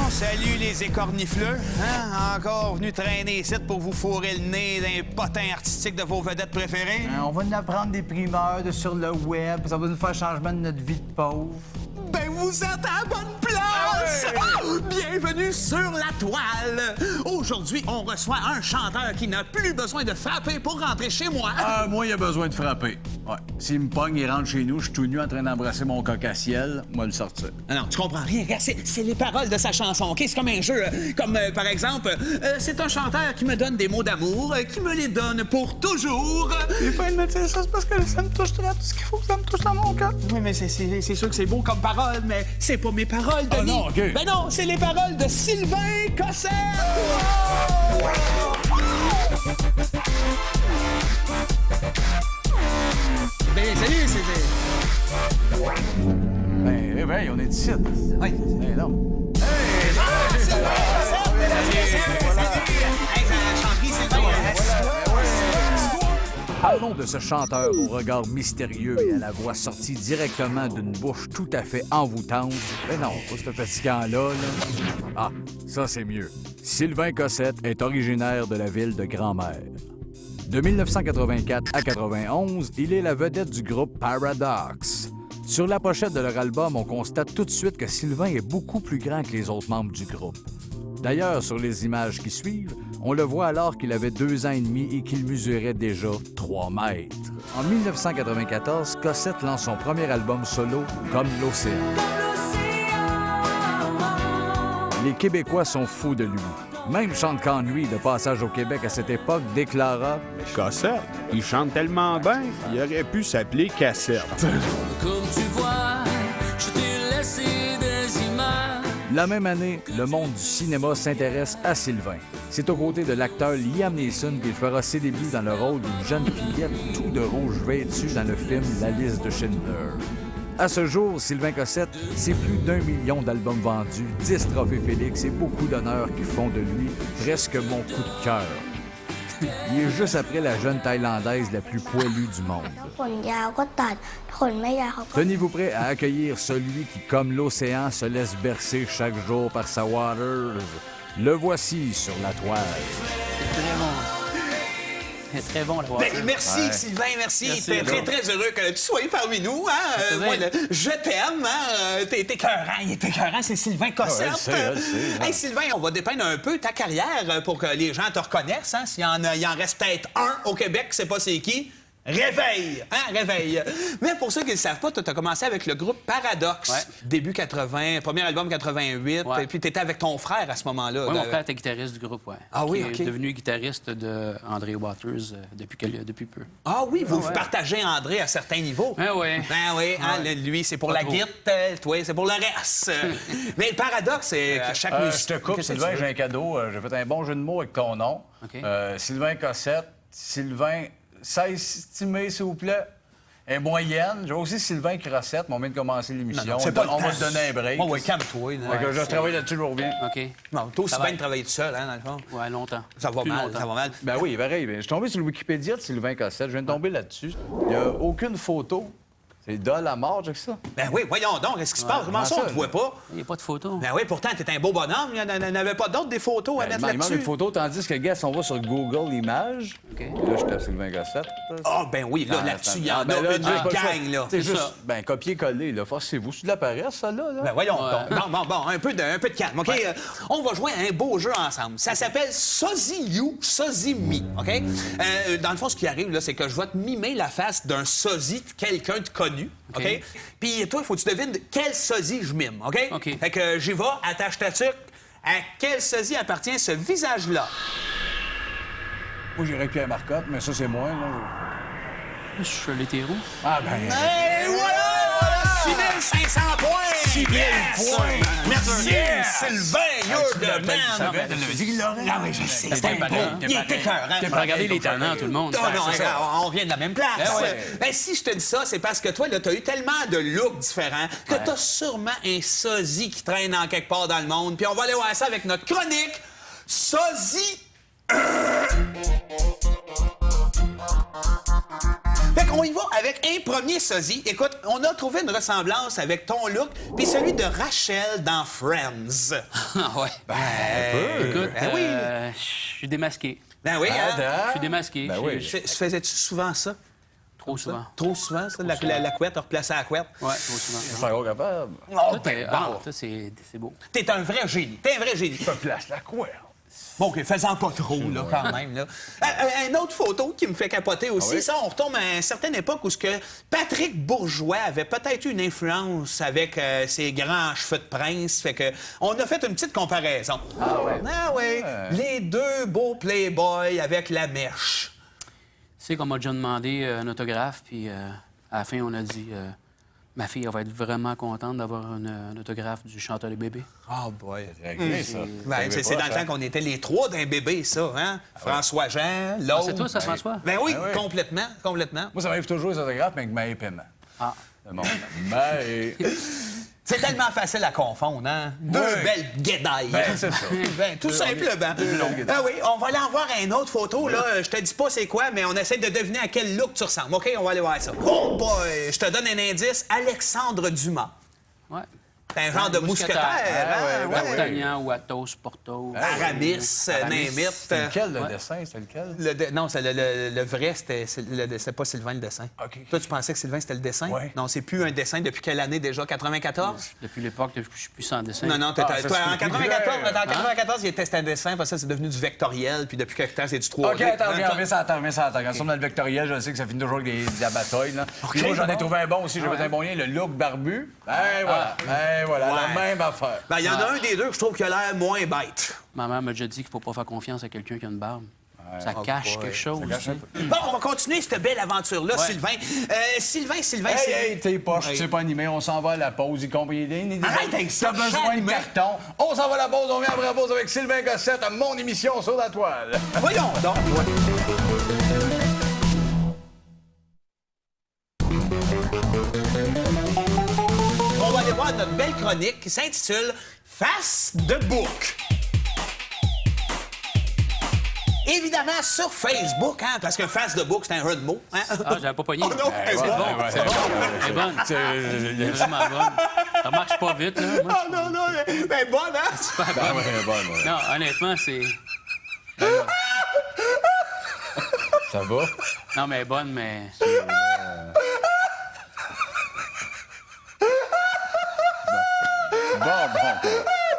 Salut les écornifleux, hein? Encore venu traîner ici pour vous fourrer le nez d'un potin artistique de vos vedettes préférées? On va nous apprendre des primeurs sur le web, ça va nous faire changement de notre vie de pauvre. Ben vous êtes à la bonne place! Oh, bienvenue sur la toile! Aujourd'hui, on reçoit un chanteur qui n'a plus besoin de frapper pour rentrer chez moi. Moi, il a besoin de frapper. Ouais. S'il me pogne, il rentre chez nous, je suis tout nu en train d'embrasser mon coq à ciel, moi le sortir. Non, tu comprends rien. Regarde, c'est les paroles de sa chanson, OK? C'est comme un jeu. Comme, par exemple, c'est un chanteur qui me donne des mots d'amour, qui me les donne pour toujours. J'ai pas de me dire ça, c'est parce que ça me touche très, tout ce qu'il faut que ça me touche dans mon cœur. Oui, mais c'est sûr que c'est beau comme parole, mais c'est pas mes paroles, Denis. non, OK. Ben non, c'est les paroles de Sylvain Cossette! Ben, salut, c'est... Ben, réveille, on est ici. Oui. Hey, non. Sylvain Cossette, mesdames et messieurs, salut! Hey, ça chanterie, Sylvain. Parlons de ce chanteur au regard mystérieux et à la voix sortie directement d'une bouche tout à fait envoûtante. Mais non, pas ce fatigant-là, là. Ah, ça c'est mieux. Sylvain Cossette est originaire de la ville de Grand-Mère. De 1984 à 91, il est la vedette du groupe Paradox. Sur la pochette de leur album, on constate tout de suite que Sylvain est beaucoup plus grand que les autres membres du groupe. D'ailleurs, sur les images qui suivent, on le voit alors qu'il avait 2 ans et demi et qu'il mesurait déjà 3 mètres. En 1994, Cossette lance son premier album solo, Comme l'Océan. Les Québécois sont fous de lui. Même Sean Connery, de passage au Québec à cette époque, déclara « Cossette, il chante tellement bien, il aurait pu s'appeler Cassette. » Comme tu vois, je t'ai laissé des images. La même année, le monde du cinéma s'intéresse à Sylvain. C'est aux côtés de l'acteur Liam Neeson qu'il fera ses débuts dans le rôle d'une jeune fillette tout de rouge vêtue dans le film La liste de Schindler. À ce jour, Sylvain Cossette, c'est plus d'1 million d'albums vendus, 10 trophées Félix et beaucoup d'honneurs qui font de lui presque mon coup de cœur. Il est juste après la jeune Thaïlandaise la plus poilue du monde. Tenez-vous prêt à accueillir celui qui, comme l'océan, se laisse bercer chaque jour par sa Waters. Le voici sur la toile. C'est très bon. C'est très bon, la voix. Ben, merci, Sylvain, merci. T'es très, très heureux que tu sois parmi nous. Hein? Moi, je t'aime. Hein? T'es écœurant. Il est écœurant, c'est Sylvain Cossette. Hey, Sylvain, on va dépeindre un peu ta carrière pour que les gens te reconnaissent. Hein? S'il y en reste peut-être un au Québec, c'est pas c'est qui. Réveille! Hein? Réveille! Mais pour ceux qui ne le savent pas, tu as commencé avec le groupe Paradox. Ouais. Début 80, premier album 88. Ouais. Et puis tu étais avec ton frère à ce moment-là. Oui, mon frère était guitariste du groupe, oui. Ah oui, Qui OK. est devenu guitariste de André Waters depuis peu. Ah oui, vous partagez André à certains niveaux. Ah oui. Ben oui, hein, lui, c'est pour Pas la trop. guitare, toi, c'est pour le reste. Mais le paradoxe, c'est que chaque Je te coupe, Sylvain, j'ai un cadeau. J'ai fait un bon jeu de mots avec ton nom. OK. Sylvain Cossette. Sylvain, 16 estimé, s'il vous plaît. Et moyenne. J'ai aussi Sylvain Crossette, mais on vient de commencer l'émission. c'est pas On va le te temps. donner un break. Oh, oui, calme-toi. là. Fait que je travaille là-dessus, je reviens. OK. Non, toi aussi Ça va. bien de travailler tout seul, hein, dans le fond. Ouais, longtemps. Ça va Plus mal, longtemps. ça va mal. Ben oui, pareil. Je suis tombé sur le Wikipédia de Sylvain Cossette. Je viens de tomber là-dessus. Il n'y a aucune photo. C'est dol à mort, j'ai que ça. Ben oui, voyons donc, qu'est-ce qui se passe? Comment ça, on te voit pas? Il n'y a pas de photo. Ben oui, pourtant, t'es un beau bonhomme. Il n'y en avait pas d'autres, des photos à Ben, mettre il manque là-dessus. une photo, tandis que, gars, si on va sur Google Images, OK. là, je tape Sylvain Cossette. Ah, ben oui, là, là-dessus, il y en a une gang, là. C'est C'est juste, ça. ben, copier-coller, là. Forcez-vous. C'est de la paresse, ça, là? Ben voyons donc. Bon, un peu de calme, OK? On va jouer à un beau jeu ensemble. Ça s'appelle Sosie You, Sosie Me, OK? Dans le fond, ce qui arrive, là, c'est que je vais te mimer la face d'un sosie de quelqu'un de connu, OK? Puis toi, il faut que tu devines quel sosie je mime, OK? OK. Fait que j'y vais, attache ta tuque. À quel sosie appartient ce visage-là? Moi, j'irais plus à Marcotte, mais ça, c'est moi, là. Je suis l'hétéro. Ah, ben... Et voilà! 6500 points! 6 000 Yes! point. Merci, Sylvain, you're the man. Tu l'avais dit qu'il l'aurait. Ah oui, je sais, c'était beau. Il était cœur, hein? Regardez les talents, tout le monde. Non, on vient de la même place. ouais. Ben, si je te dis ça, c'est parce que toi, là, t'as eu tellement de looks différents que t'as sûrement un sosie qui traîne en quelque part dans le monde. Puis on va aller voir ça avec notre chronique Sosie. Fait qu'on y va avec un premier sosie. Écoute, on a trouvé une ressemblance avec ton look puis celui de Rachel dans Friends. Ah ouais. Écoute, oui. je suis démasqué. Ben oui, hein? Je suis démasqué. Ben oui. Faisais-tu souvent ça? Trop souvent. Trop souvent, ça? La couette, replacer la couette? Ouais, trop souvent. Je suis encore capable. Oh, Ça, c'est beau. T'es un vrai génie. T'es un vrai génie. Place la couette. Bon, OK, fais-en pas trop, là, quand même. Là. Une autre photo qui me fait capoter aussi, ça, on retombe à une certaine époque où ce que Patrick Bourgeois avait peut-être eu une influence avec ses grands cheveux de prince. Fait que on a fait une petite comparaison. Ah ouais. Ah ouais. Les deux beaux playboys avec la mèche. Tu sais qu'on m'a déjà demandé un autographe, puis à la fin, on a dit ma fille, elle va être vraiment contente d'avoir un autographe du chanteur des bébés. Oh boy. Réglé, ça. Ben, c'est dans le temps qu'on était les trois d'un bébé, ça, hein? François-Jean, l'autre. C'est toi, ça, François? Ben oui, Ben oui. complètement, complètement. Moi, ça m'arrive toujours les autographes, mais avec Maë Paiement. Ah. Le monde. Maë. C'est tellement facile à confondre, hein? Deux belles guédailles. Ben, c'est ça. Ben, tout simplement. Ah oui, on va aller en voir une autre photo, là. Je te dis pas c'est quoi, mais on essaie de deviner à quel look tu ressembles. OK, on va aller voir ça. Oh boy! Je te donne un indice. Alexandre Dumas. Ouais. C'est un genre de mousquetaire. hein? D'Artagnan ou Athos, Porthos. Aramis, Némite. C'est lequel, le dessin? C'est lequel? Non, c'est le vrai, c'était pas Sylvain le dessin. OK. Toi, tu pensais que Sylvain, c'était le dessin? Ouais. Non, c'est plus un dessin depuis quelle année déjà? 94? Depuis l'époque, je suis plus sans dessin. Non, ça, toi, c'est en plus 94, clair. en 94, il était un dessin, parce que ça, c'est devenu du vectoriel, puis depuis quelque temps, c'est du 3D. OK, attends, reviens ça. Quand on tombe dans le vectoriel, je sais que ça finit toujours avec de la bataille. Là. Puis moi, j'en ai trouvé un bon aussi. J'ai fait un bon lien, le look barbu. Voilà. La même affaire. Ben, il y en a un des deux que je trouve qui a l'air moins bête. Ma mère m'a déjà dit qu'il faut pas faire confiance à quelqu'un qui a une barbe. Ça cache quelque chose. Bon, on va continuer cette belle aventure-là, Sylvain. Sylvain, Hey, t'es poche, tu sais pas animé, on s'en va à la pause, y compris. Arrête avec ça, T'as besoin de carton. On s'en va à la pause, on vient après la pause avec Sylvain Cossette à mon émission sur la toile. Voyons donc. On va aller voir notre belle chronique qui s'intitule Face de bouc. Évidemment, sur Facebook, hein, parce que face de bouc, c'est un jeu de mots. Hein? Ah, j'avais pas pogné. Oh non, C'est ouais, bon, ouais, c'est ouais, bon. ouais, C'est bonne. C'est vraiment bonne. Ça marche pas vite, là. Moi, Oh non, non, ben bonne, hein? c'est pas bonne. Non, honnêtement, c'est... Ça va? Non, mais bonne, mais... Bon.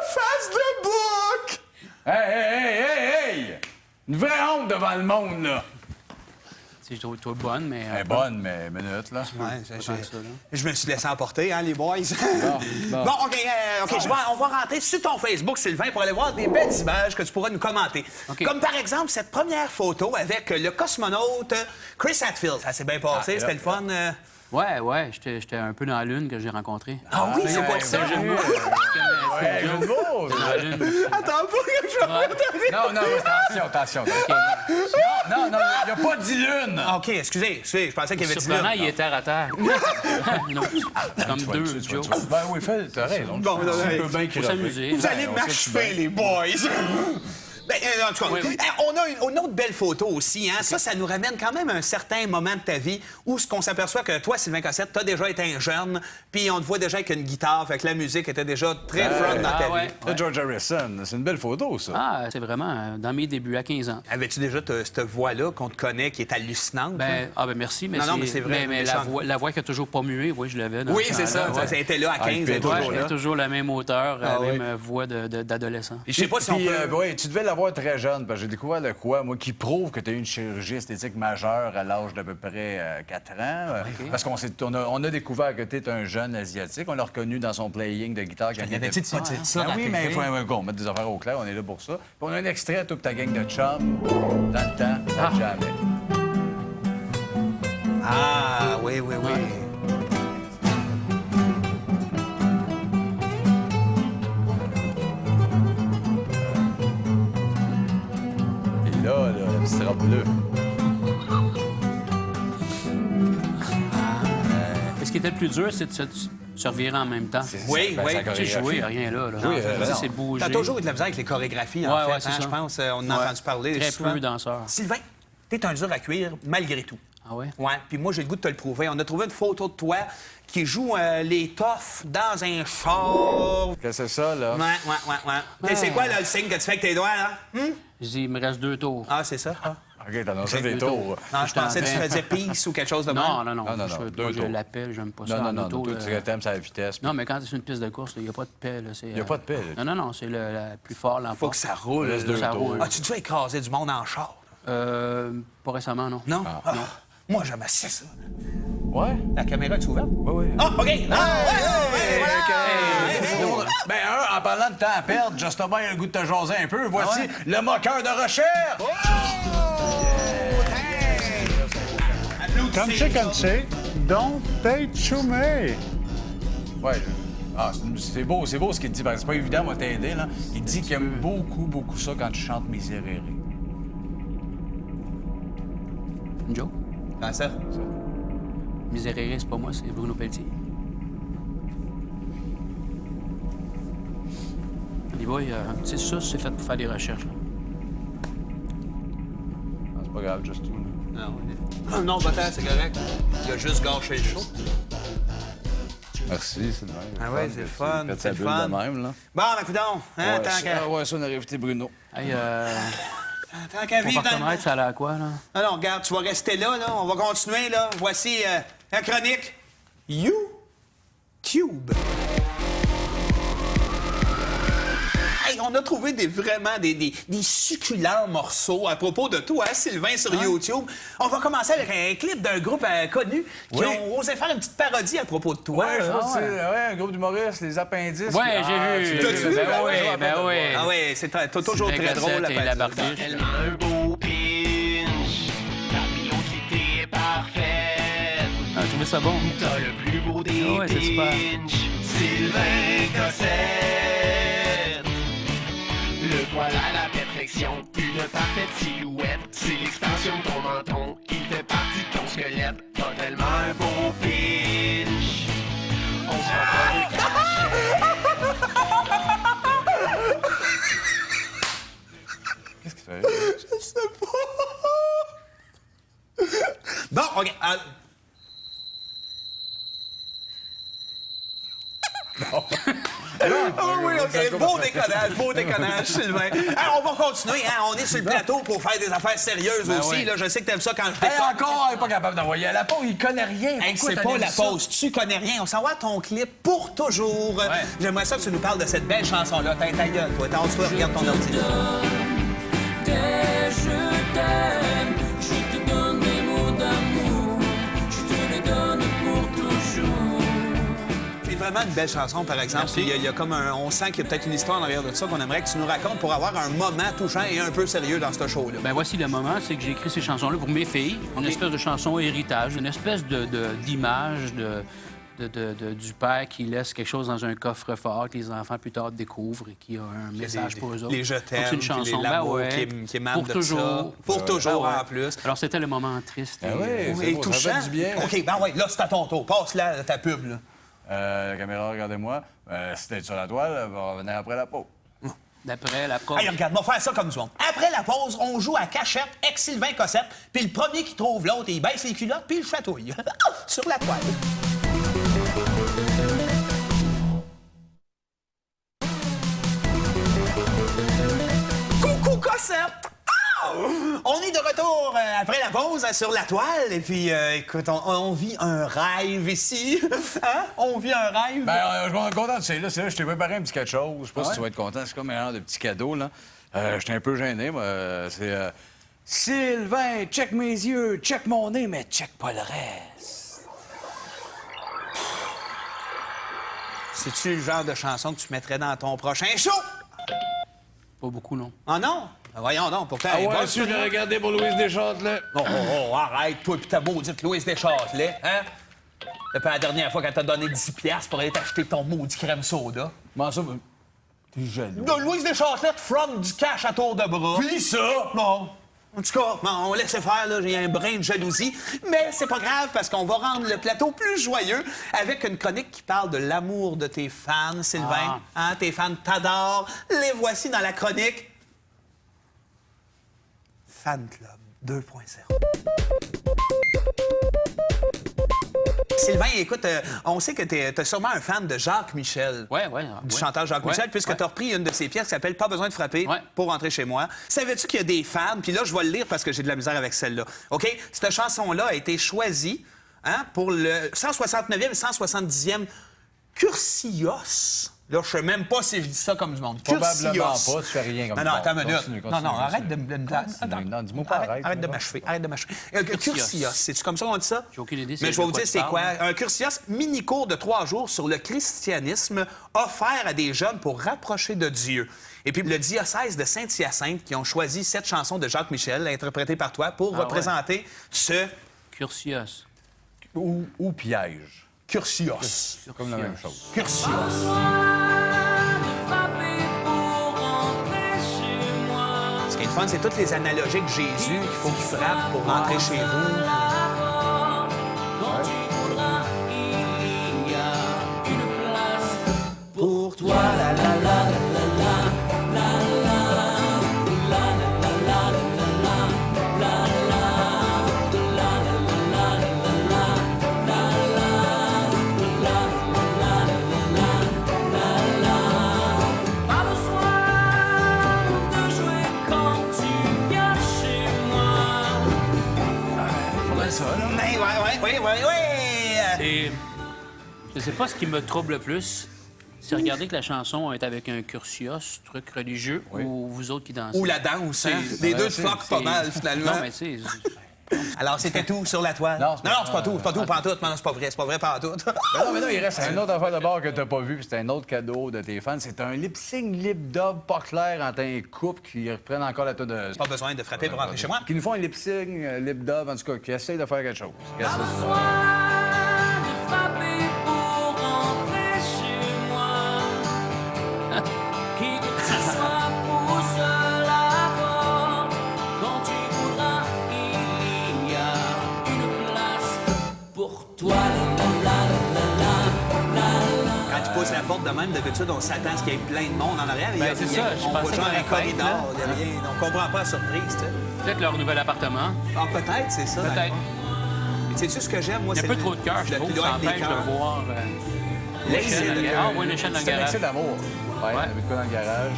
Face de bouc! Hey! Une vraie honte devant le monde, là. Je trouve toi bonne, mais... Elle est bonne, mais minute, là. Ouais, Pas tant que ça, là. je me suis laissé emporter, hein, les boys. bon. Bon, OK, on va rentrer sur ton Facebook, Sylvain, pour aller voir des belles images que tu pourras nous commenter. OK. Comme par exemple cette première photo avec le cosmonaute Chris Hadfield. Ça s'est bien passé, c'était le fun. Ouais, j'étais un peu dans la lune que j'ai rencontré. Ah oui, c'est quoi ça? Ouais, jeu de mots. Dans la lune. Attends pas que je vais Non, attention. Non, il n'y a pas 10 lunes. OK, excusez, je pensais qu'il y avait 10 Surprenant, lunes. il est terre à terre. Non, comme deux jokes. Ben oui, t'as raison. Bon, non, Tu hey, peux bien Faut crever. s'amuser. Vous allez m'achever, les boys! Ben, en tout cas, Oui. on a une autre belle photo aussi. Hein? Ça nous ramène quand même à un certain moment de ta vie où ce qu'on s'aperçoit que toi, Sylvain Cossette, t'as déjà été un jeune, puis on te voit déjà avec une guitare, fait que la musique était déjà très front dans ta vie. C'est George Harrison. C'est une belle photo, ça. Ah, c'est vraiment dans mes débuts, à 15 ans. Avais-tu déjà cette voix-là qu'on te connaît qui est hallucinante? Ben merci, mais Non, mais c'est vrai, Mais méchant. la voix qui a toujours pas mué, oui, je l'avais. dans Oui, ce c'est ça. temps-là, ouais. Ça a été là à 15, elle est Pedro, toujours Ouais, là. toujours la même hauteur, la oui. même voix d'adolescent. Je sais pas si on Puis, peut... oui, tu devais l'avoir très jeune, parce que j'ai découvert le quoi, moi, qui prouve que tu as eu une chirurgie esthétique majeure à l'âge d'à peu près 4 ans. Parce qu'on a découvert que tu es un jeune Asiatique. On l'a reconnu dans son playing de guitare quand il était avait-tu petit. pas dit ça Ah dans oui, la mais il TV? faut mettre des affaires au clair, on est là pour ça. Puis on a un extrait, toute ta gang de chums, dans le temps, jamais. Ah, oui. drap bleu. Ce qui était le plus dur, c'est de se revirer en même temps. Oui, oui. Tu sais, jouer, rien là. Oui, Ça, c'est bouger. T'as toujours eu de la misère avec les chorégraphies, en Ouais, fait, ouais, c'est ça. je pense. On en a entendu parler Très souvent. peu danseurs. Sylvain, t'es un dur à cuire, malgré tout. Ah ouais? Ouais, puis moi, j'ai le goût de te le prouver. On a trouvé une photo de toi qui joue les toughs dans un char. Qu'est-ce que c'est ça, là? Ouais. Et c'est quoi, là, le signe que tu fais avec tes doigts, là? Je dis, il me reste 2 tours. Ah, c'est ça? Ah. OK, t'as annoncé des Deux tours. Non, je pensais que tu faisais peace ou quelque chose de même. Non. Non, Je deux je tours. l'appelle, j'aime pas ça. Non, en non, auto, toi, là. tu t'aimes sa vitesse. Non, mais quand c'est une piste de course, il n'y a pas de paix. Il n'y a pas de paix, là. Non, c'est le plus fort, l'emporte. Faut que ça roule. Reste deux ça tours. roule. As-tu déjà écrasé du monde en char? Pas récemment, non. Non? Ah. Moi, j'aimais ça. Ouais? La caméra est ouverte? Oui, oui. Ah, OK! Voilà! Ben, en parlant de temps à perdre, justement, il a le goût de te jaser un peu. Voici le moqueur de recherche! Comme c'est, don't take chumé. Ouais. Ah, c'est beau ce qu'il dit. C'est pas évident, moi, t'aider, là. Il dit qu'il aime beaucoup ça quand tu chantes Miserere. Une joke? Ah, ça? Miserere, c'est pas moi, c'est Bruno Pelletier. Les boys, tu sais, ça, c'est fait pour faire des recherches. Là. Ah, c'est pas grave, juste tout, là. Non, Bottin, c'est correct. Il a juste gâché le show. Merci, c'est le même. Ah ouais, c'est le fun. Faites C'est sa le bulle fun. de même, là. Bon, ben, coudonc, hein, Ouais, ça, on aurait évité Bruno. Hey, tant qu'à pour vivre pas dans... reconnaître, ça a l'air quoi, là? Non, regarde, tu vas rester là, là. On va continuer, là. Voici la chronique YouTube. Hey, on a trouvé vraiment des succulents morceaux à propos de toi, Sylvain, sur YouTube. On va commencer avec un clip d'un groupe connu qui ont osé faire une petite parodie à propos de toi. Ouais, là. c'est un groupe d'humoristes, les appendices. Ouais, j'ai vu. T'as-tu vu? Ben oui. Ah oui, c'est toujours Sylvain très drôle. Cossette et la parodie. barbiche. Tellement un beau pinch, ta pilosité est parfaite. Ah, tu trouvé ça bon? T'as le plus beau des Ouais, c'est super. pinch, Sylvain Cossette. Le poil à la perfection, une parfaite silhouette. C'est l'extension de ton menton qui fait partie de ton squelette. T'as tellement un beau pinch, on se voit pas de Qu'est-ce que tu fais? Je sais pas. Bon, OK. Ah oui, OK. Beau déconnage, Sylvain. Alors, on va continuer. Hein? On est sur le plateau pour faire des affaires sérieuses aussi. oui. Là, je sais que t'aimes ça quand je Hey, déconne. encore, il est pas capable d'envoyer à la pause, il connaît rien. Hey, Pourquoi c'est t'as pas dit la ça? pause. Tu connais rien. On s'en va à ton clip pour toujours. J'aimerais ça que tu nous parles de cette belle chanson-là. T'as ta gueule, toi. Tasse-toi, regarde ton ordi. Je t'aime, je te donne des mots d'amour, je te les donne pour toujours. C'est vraiment une belle chanson, par exemple. Merci. Il y a comme on sent qu'il y a peut-être une histoire en arrière de ça qu'on aimerait que tu nous racontes pour avoir un moment touchant et un peu sérieux dans ce show-là. Ben voici le moment, c'est que j'ai écrit ces chansons-là pour mes filles. Une espèce de chanson héritage, une espèce d'image du père qui laisse quelque chose dans un coffre-fort que les enfants plus tard découvrent et qui a un message pour eux autres. Les je t'aime, Donc, c'est une puis chanson. l'amour qui émane pour de toujours. ça. Pour toujours, Ben ouais. en plus. Alors, c'était le moment triste. Ah ouais, c'est Et beau, ça touchant. fait du bien. OK, ben ouais, là, c'est à ton tour. Passe là ta pub, là. La caméra, regardez-moi. Si t'es sur la toile, on va revenir après la pause. D'après la preuve. Hey, regarde, on va faire ça comme du monde. Après la pause, on joue à cachette avec Sylvain Cossette, puis le premier qui trouve l'autre, il baisse les culottes, puis il chatouille. Sur la toile. Coucou Cossette! Ah! On est de retour après la pause sur la toile, et puis, écoute, on vit un rêve ici. Hein? On vit un rêve. Ben, je suis content de ça. Là, c'est là, je t'ai préparé un petit quelque chose. Je sais pas si tu vas être content. C'est comme un genre de petit cadeau, là. J'étais un peu gêné, moi. C'est... Sylvain, check mes yeux, check mon nez, mais check pas le reste. C'est-tu le genre de chanson que tu mettrais dans ton prochain show? Pas beaucoup, non. Ah non? Ben voyons donc, pourtant... elle est bonne, je l'ai celle-là. regardé pour Louise Deschâtelet. Oh, arrête, toi pis ta maudite Louise Deschâtelet, hein? Depuis la dernière fois qu'elle t'a donné 10$ pour aller t'acheter ton maudit crème soda. Comment ça? T'es jaloux. De Louise Deschâtelet from du cash à tour de bras. Puis ça! Non. En tout cas, bon, on laisse faire, là, j'ai un brin de jalousie. Mais c'est pas grave, parce qu'on va rendre le plateau plus joyeux avec une chronique qui parle de l'amour de tes fans, Sylvain. Hein, tes fans t'adorent. Les voici dans la chronique Fan Club 2.0. Sylvain, écoute, on sait que t'es sûrement un fan de Jacques Michel. Ouais. Du chanteur Jacques Michel, puisque t'as repris une de ses pièces qui s'appelle Pas besoin de frapper pour rentrer chez moi. Savais-tu qu'il y a des fans, puis là, je vais le lire parce que j'ai de la misère avec celle-là. OK? Cette chanson-là a été choisie pour le 169e et 170e Cursios. Là, je sais même pas si je dis ça comme du monde. Probablement pas, tu fais rien comme ça. Non, attends une minute. Continue, Non, arrête de me... Non, dis-moi pas Arrête de m'achever. Cursios, c'est-tu comme ça qu'on dit ça? J'ai aucune idée. Mais je vais vous dire c'est quoi. Un cursios mini-cours de 3 jours sur le christianisme offert à des jeunes pour rapprocher de Dieu. Et puis le diocèse de Saint-Hyacinthe qui ont choisi cette chanson de Jacques Michel, interprétée par toi, pour représenter ce... Cursios. Ou piège. Cursios. Comme la même chose. Cursios. Ce qui est le fun, c'est toutes les analogies que Jésus qu'il faut qu'il frappe pour rentrer chez vous. Pour toi, la la la la Et je sais pas ce qui me trouble le plus, c'est regarder que la chanson est avec un cursios, truc religieux, ou vous autres qui dansez. Ou la danse, hein? Les deux se floquent pas mal, finalement. Non, mais tu sais... Alors, c'était tout sur la toile? Non, c'est pas tout, pantoute. Non, c'est pas vrai, pantoute. Mais non, il reste un autre affaire de bord que t'as pas vu, puis c'est un autre cadeau de tes fans. C'est un lip-sync, lip-dub pas clair entre un couple qui reprennent encore la tour de... Pas besoin de frapper pour rentrer chez moi. Qui nous font un lip-sync, lip-dub, en tout cas, qui essayent de faire quelque chose. Quand tu pousses la porte de même, d'habitude, on s'attend à ce qu'il y ait plein de monde en arrière. Ben, c'est ça, je on voit pensais genre qu'il y un avait fête, corridor, là. il y a rien. On comprend pas la surprise, tu sais. Peut-être leur nouvel appartement. Ah, peut-être, c'est ça. Peut-être. Mais sais-tu ce que j'aime, moi, Il y c'est a un peu trop de cœur, je trouve. Ça empêche de voir l'excès de cœur. Ah oui, l'échelle dans le C'est un garage. excès d'amour. Ouais, avec quoi dans le garage?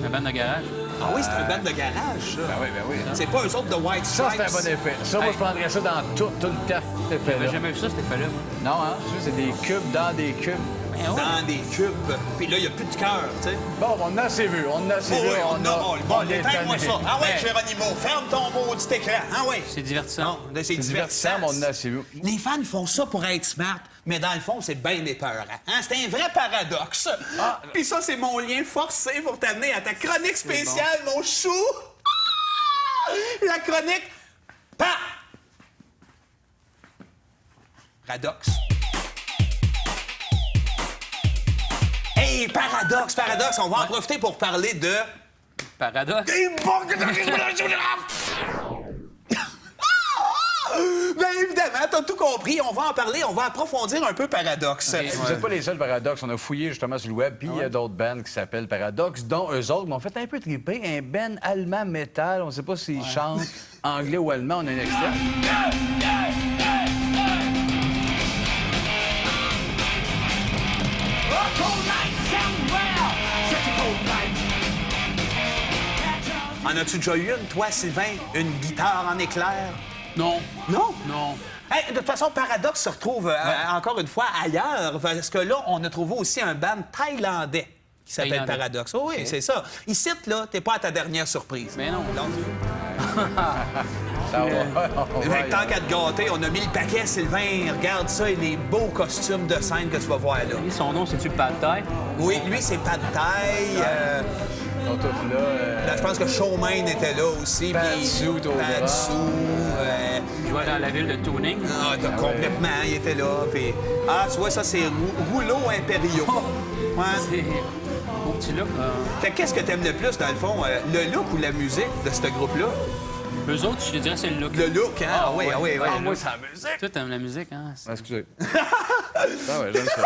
La bande de garage. Ah oui, c'est un band de garage, ça. Ben oui. C'est pas eux autres de White Ça, Stripes. c'est un bon effet. Ça, moi, je prendrais ça dans tout le temps, cet J'avais effet-là. jamais vu ça, cet effet-là. moi. Non, hein? Ça, c'est des cubes dans des cubes. Ben ouais. Dans des cubes. Puis là, il n'y a plus de cœur, tu sais. Bon, on a assez vu. On a assez vu. Bon, éteins-moi tanné. ça. Ah ouais, Ben. Géronimo, ferme ton maudit écran. Ah ouais. C'est divertissant. Non, c'est C'est divertissant, mais on a assez vu. Les fans ils font ça pour être smart, mais dans le fond, c'est bien épeurant. Hein? C'est un vrai paradoxe. Puis ça, c'est mon lien forcé pour t'amener à ta chronique spéciale, mon chou. La chronique... Paradoxe. Hey, paradoxe, on va en profiter pour parler de... Paradoxe. Bien évidemment, t'as tout compris. On va en parler, on va approfondir un peu Paradoxe. Ok. Vous n'êtes pas les seuls Paradox. On a fouillé justement sur le web, puis il y a d'autres bands qui s'appellent Paradox, dont eux autres m'ont fait un peu triper. Un band allemand métal, on ne sait pas s'ils chantent anglais ou allemand, on a un extrait. En as-tu déjà eu une, toi, Sylvain? Une guitare en éclair? Non. Non? Non. Hey, de toute façon, Paradoxe se retrouve encore une fois ailleurs, parce que là, on a trouvé aussi un band thaïlandais qui s'appelle Thaïlandais. Paradoxe. Oh, oui, c'est ça. Ici, là, t'es pas à ta dernière surprise. Mais non. Donc, Ça va. fait que tant qu'à te gâter, on a mis le paquet, Sylvain. Regarde ça et les beaux costumes de scène que tu vas voir là. Et son nom, c'est-tu Pad Thai? Oui, lui, c'est Pad Thai. Ils sont tous là. Là, je pense que Showman était là aussi. Pantsuit au bras. Pantsuit, Il jouait dans la ville de Tuning. Ah, complètement, il était là. Puis... Ah, tu vois, ça, c'est Rouleau Impériaux. Ouais. C'est beau petit look. Fait que qu'est-ce que t'aimes le plus, dans le fond? Le look ou la musique de ce groupe-là? Eux autres, je te dirais, c'est le look. Le look, hein? Ah oui, oui, oui. Moi, c'est la musique. Toi, t'aimes la musique, hein? Ah, excusez. Ah ouais, j'aime ça.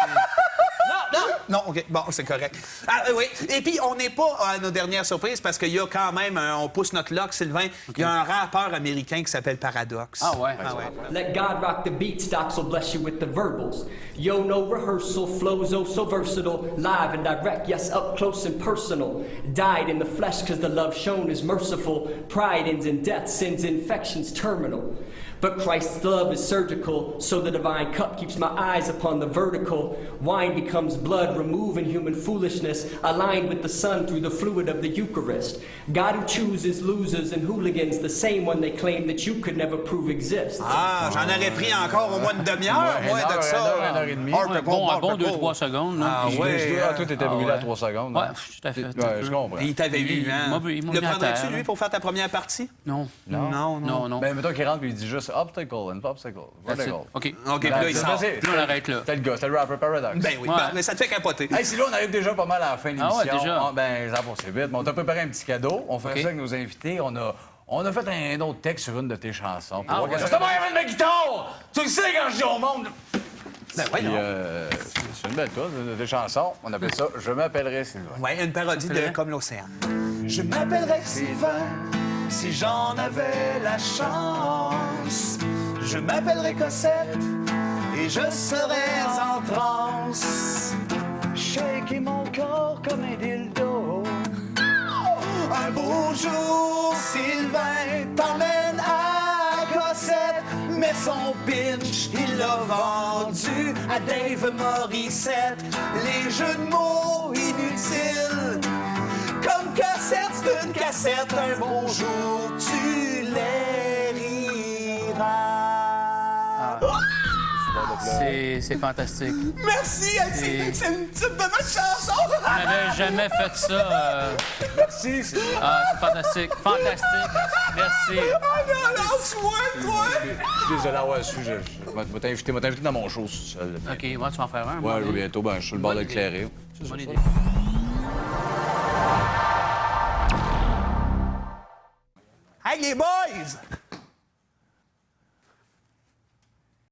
Non, OK. Bon, c'est correct. Ah, oui. Et puis, on n'est pas à nos dernières surprises parce qu'il y a quand même, on pousse notre lock, Sylvain, il y a un rappeur américain qui s'appelle Paradox. Ah ouais. Ah ouais. Let God rock the beat, stocks will bless you with the verbals. Yo, no rehearsal, flows oh so versatile, live and direct, yes, up close and personal. Died in the flesh cause the love shown is merciful. Pride ends in death, sin's infections terminal. But Christ's love is surgical, so the divine cup keeps my eyes upon the vertical. Wine becomes blood, removing human foolishness, aligned with the sun through the fluid of the Eucharist. God who chooses losers and hooligans, the same one they claim that you could never prove exists. Ah, j'en aurais pris encore au moins une demi-heure, moi, de ça. Une heure et demie. Un bon 2-3 secondes. Là. Ah, ouais. Ah, toi, t'étais brûlé à 3 secondes. Ouais, hein? tout à fait. Ouais, je comprends. Et il t'avait eu, hein? Il m'a Le mis à prendrais-tu, terre, lui, pour faire ta première partie? Non. Non. Ben, mettons qu'il rentre et il dit juste obstacle, and obstacle. That's it. Vertical. OK. OK, puis là, il sort. Puis là, on arrête là. C'était le gars, c'était le rapper Paradox. Ben oui, Ouais. mais ça te fait capoter. Hey, si là, on arrive déjà pas mal à la fin de Ah l'émission. ouais, déjà? Ah, ben, ça va passer vite. Mais on t'a préparé un petit cadeau. On fait OK. ça avec nos invités. On a fait un autre texte sur une de tes chansons. Pour Ah voir ouais. que ça va avec ma guitare! Tu le sais quand je dis au monde! Ben Puis, voyons. c'est une belle toile de tes chansons. On appelle ça Je m'appellerai Sylvain. Ouais, une parodie de Comme l'océan. Je m'appellerais Sylvain si j'en avais la chance. Je m'appellerais Cossette et je serais en transe. Shaker mon corps comme un dildo. Un beau jour, Sylvain t'emmène à Cossette, mais son pinch, il l'a vendu à Dave Morissette. Les jeux de mots inutiles, comme cassette, c'est une cassette. Un beau jour, tu les riras. C'est fantastique. Merci, c'est une type de notre chanson. On n'avait jamais fait ça. Merci, Ah, c'est fantastique. Fantastique. Merci. Ah non, lâche-moi, toi. Je suis désolé d'avoir su. Je vais t'inviter dans mon show seul. OK, moi, tu vas en faire un. Ouais, bientôt. Ben, je suis sur le bord de l'éclairer. Bonne idée. Hey, les boys!